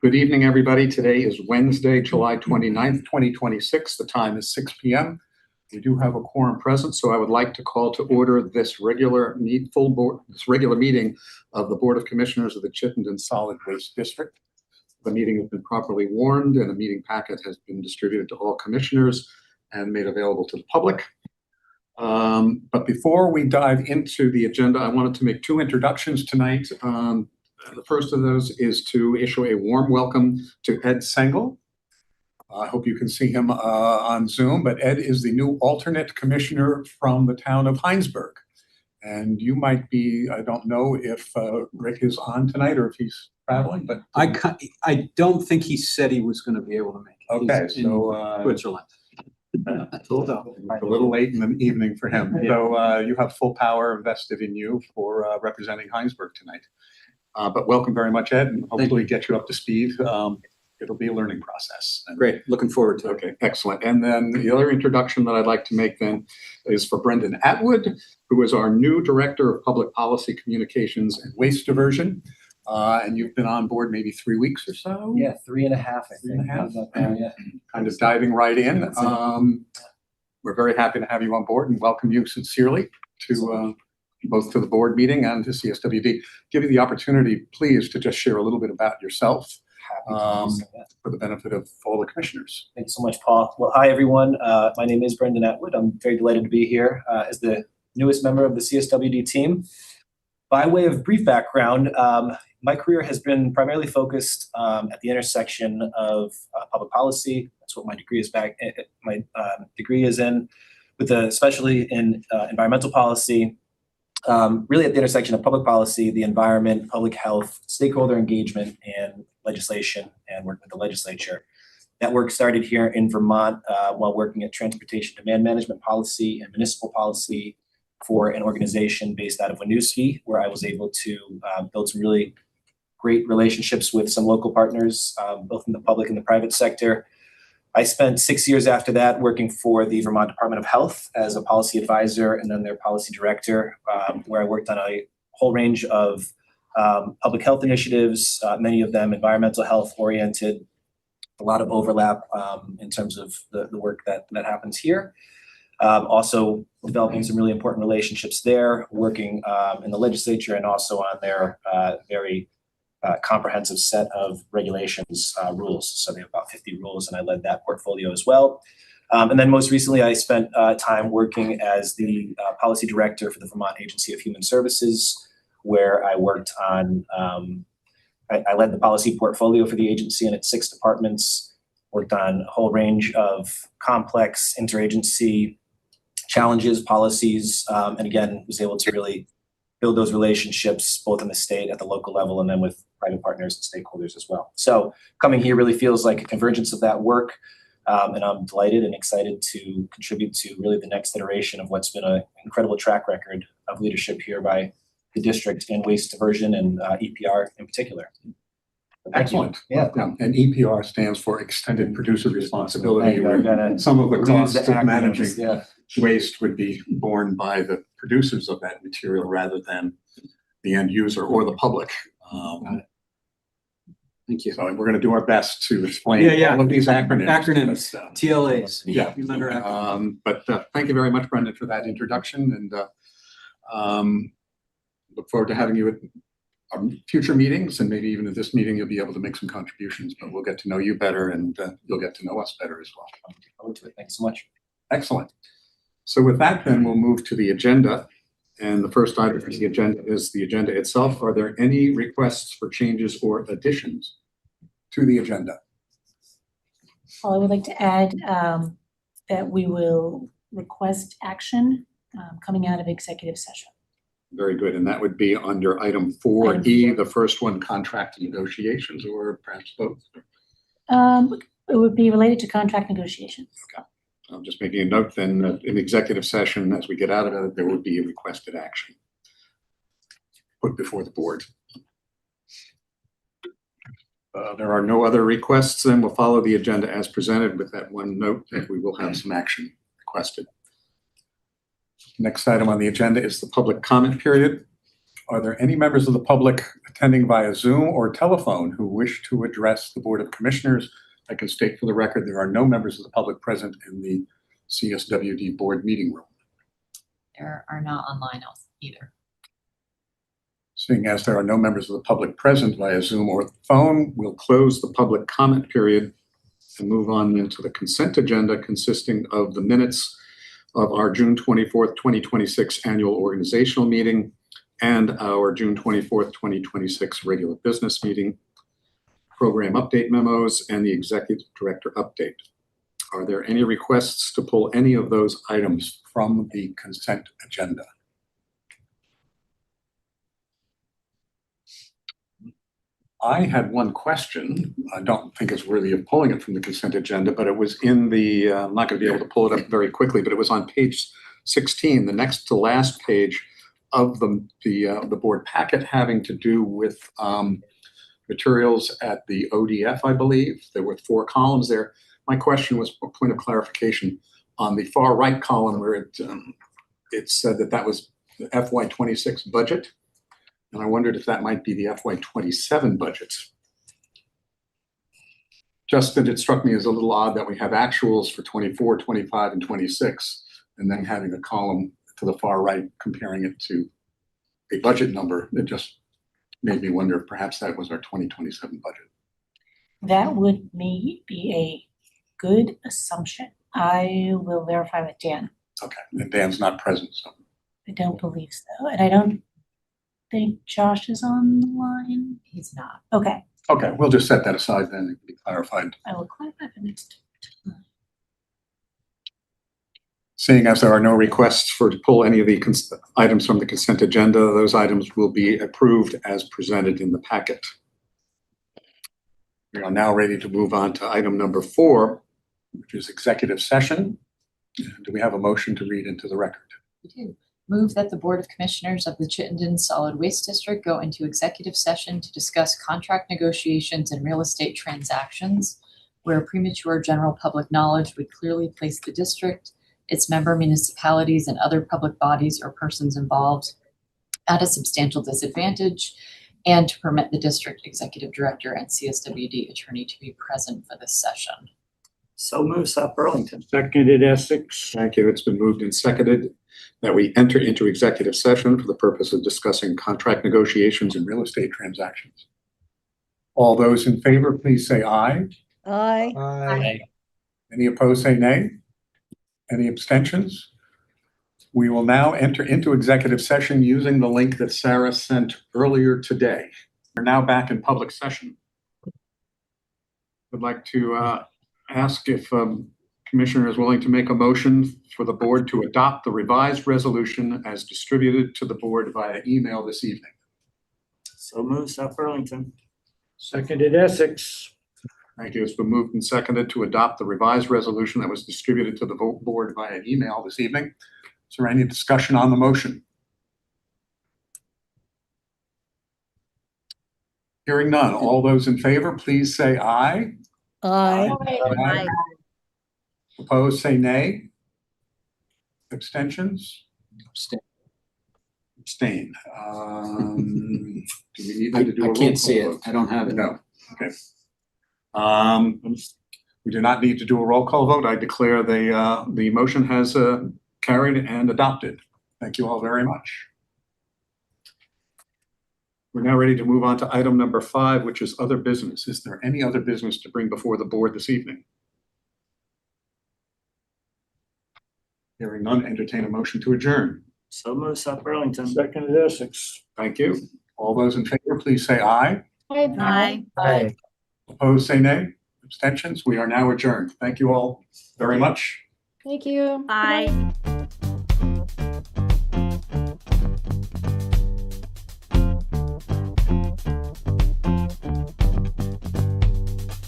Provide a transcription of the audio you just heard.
Good evening, everybody. Today is Wednesday, July 29th, 2026. The time is 6 p.m. We do have a quorum present, so I would like to call to order this regular meeting of the Board of Commissioners of the Chittenden Solid Waste District. The meeting has been properly warned, and a meeting packet has been distributed to all commissioners and made available to the public. But before we dive into the agenda, I wanted to make two introductions tonight. The first of those is to issue a warm welcome to Ed Sengel. I hope you can see him on Zoom, but Ed is the new alternate commissioner from the town of Heinsberg. And you might be, I don't know if Rick is on tonight or if he's traveling, but I don't think he said he was going to be able to make it. Okay, He's in Switzerland. A little late in the evening for him. Yeah. So you have full power vested in you for representing Heinsberg tonight. But welcome very much, Ed, and hopefully get you up to speed. It'll be a learning process. Great, looking forward to it. Okay, excellent. And then the other introduction that I'd like to make then is for Brendan Atwood, who is our new Director of Public Policy Communications and Waste Diversion. And you've been on board maybe 3 weeks or so? Yeah, 3.5, I think. 3.5? Yeah. Kind of diving right in. We're very happy to have you on board and welcome you sincerely to both to the board meeting and to CSWD. Give you the opportunity, please, to just share a little bit about yourself for the benefit of all the commissioners. Thanks so much, Paul. Well, hi, everyone. My name is Brendan Atwood. I'm very delighted to be here as the newest member of the CSWD team. By way of brief background, my career has been primarily focused at the intersection of public policy. That's what my degree is in, with especially in environmental policy. Really at the intersection of public policy, the environment, public health, stakeholder engagement, and legislation, and work with the legislature. That work started here in Vermont while working at transportation demand management policy and municipal policy for an organization based out of Winooski, where I was able to build some really great relationships with some local partners, both in the public and the private sector. I spent 6 years after that working for the Vermont Department of Health as a policy advisor and then their policy director, where I worked on a whole range of public health initiatives, many of them environmental health oriented, a lot of overlap in terms of the work that happens here. Also developing some really important relationships there, working in the legislature and also on their very comprehensive set of regulations, rules. So they have about 50 rules, and I led that portfolio as well. And then most recently, I spent time working as the policy director for the Vermont Agency of Human Services, where I worked on, I led the policy portfolio for the agency and its 6 departments, worked on a whole range of complex interagency challenges, policies, and again, was able to really build those relationships both in the state, at the local level, and then with private partners and stakeholders as well. So coming here really feels like a convergence of that work, and I'm delighted and excited to contribute to really the next iteration of what's been an incredible track record of leadership here by the district in waste diversion and EPR in particular. Excellent. Yeah. And EPR stands for Extended Producer Responsibility, where gotta some of the costs of acronyms, managing waste would be borne by the producers of that material rather than the end user or the public. Thank you. So we're going to do our best to explain all of these acronyms. But, TLAs. Yeah. Remember acronyms. But thank you very much, Brendan, for that introduction, and look forward to having you at our future meetings, and maybe even at this meeting you'll be able to make some contributions, but we'll get to know you better and you'll get to know us better as well. Thanks so much. Excellent. So with that, then we'll move to the agenda. And the first item on the agenda is the agenda itself. Are there any requests for changes or additions to the agenda? Well, I would like to add that we will request action coming out of executive session. Very good. And that would be under item 4E, the first one, contract negotiations, or perhaps both? It would be related to contract negotiations. Okay. I'm just making a note then that in executive session, as we get out of it, there would be a requested action put before the board. There are no other requests, then we'll follow the agenda as presented with that one note that we will have some action requested. Next item on the agenda is the public comment period. Are there any members of the public attending via Zoom or telephone who wish to address the Board of Commissioners? I can state for the record, there are no members of the public present in the CSWD board meeting room. There are not online either. Seeing as there are no members of the public present via Zoom or phone, we'll close the public comment period and move on into the consent agenda consisting of the minutes of our June 24th, 2026 annual organizational meeting and our June 24th, 2026 regular business meeting, program update memos, and the executive director update. Are there any requests to pull any of those items from the consent agenda? I had one question. I don't think it's worthy of pulling it from the consent agenda, but it was in the, I'm not going to be able to pull it up very quickly, but it was on page 16, the next to last page of the board packet, having to do with materials at the ODF, I believe. There were 4 columns there. My question was a point of clarification on the far right column where it said that that was the FY26 budget. And I wondered if that might be the FY27 budget. Just that it struck me as a little odd that we have actuals for 24, 25, and 26, and then having a column to the far right comparing it to a budget number. It just made me wonder if perhaps that was our 2027 budget. That would be a good assumption. I will verify with Dan. Okay, and Dan's not present, so. I don't believe so. And I don't think Josh is on the line. He's not. Okay, Okay, we'll just set that aside then. It can be clarified. I will clarify the next time. Seeing as there are no requests to pull any of the items from the consent agenda, those items will be approved as presented in the packet. We are now ready to move on to item number 4, which is executive session. Do we have a motion to read into the record? We do. Move that the Board of Commissioners of the Chittenden Solid Waste District go into executive session to discuss contract negotiations and real estate transactions where premature general public knowledge would clearly place the district, its member municipalities, and other public bodies or persons involved at a substantial disadvantage, and to permit the district executive director and CSWD attorney to be present for this session. So moved, South Burlington. Seconded, Essex. Thank you. It's been moved and seconded that we enter into executive session for the purpose of discussing contract negotiations and real estate transactions. All those in favor, please say aye. Aye. Aye. Any opposed, say nay. Any abstentions? We will now enter into executive session using the link that Sarah sent earlier today. We're now back in public session. I'd like to ask if Commissioner is willing to make a motion for the board to adopt the revised resolution as distributed to the board via email this evening. So moved, South Burlington. Seconded, Essex. Thank you. It's been moved and seconded to adopt the revised resolution that was distributed to the board via email this evening. Is there any discussion on the motion? Hearing none. All those in favor, please say aye. Aye. Aye. Opposed, say nay. Abstentions? Abstain. Do we need to do a I roll can't see call it. vote? I don't have it. No. Okay. We do not need to do a roll call vote. I declare the motion has carried and adopted. Thank you all very much. We're now ready to move on to item number 5, which is other business. Is there any other business to bring before the board this evening? Hearing none, entertain a motion to adjourn. So moved, South Burlington. Seconded, Essex. Thank you. All those in favor, please say aye. Aye. Aye. Opposed, say nay. Abstentions? We are now adjourned. Thank you all very much. Thank you. Aye.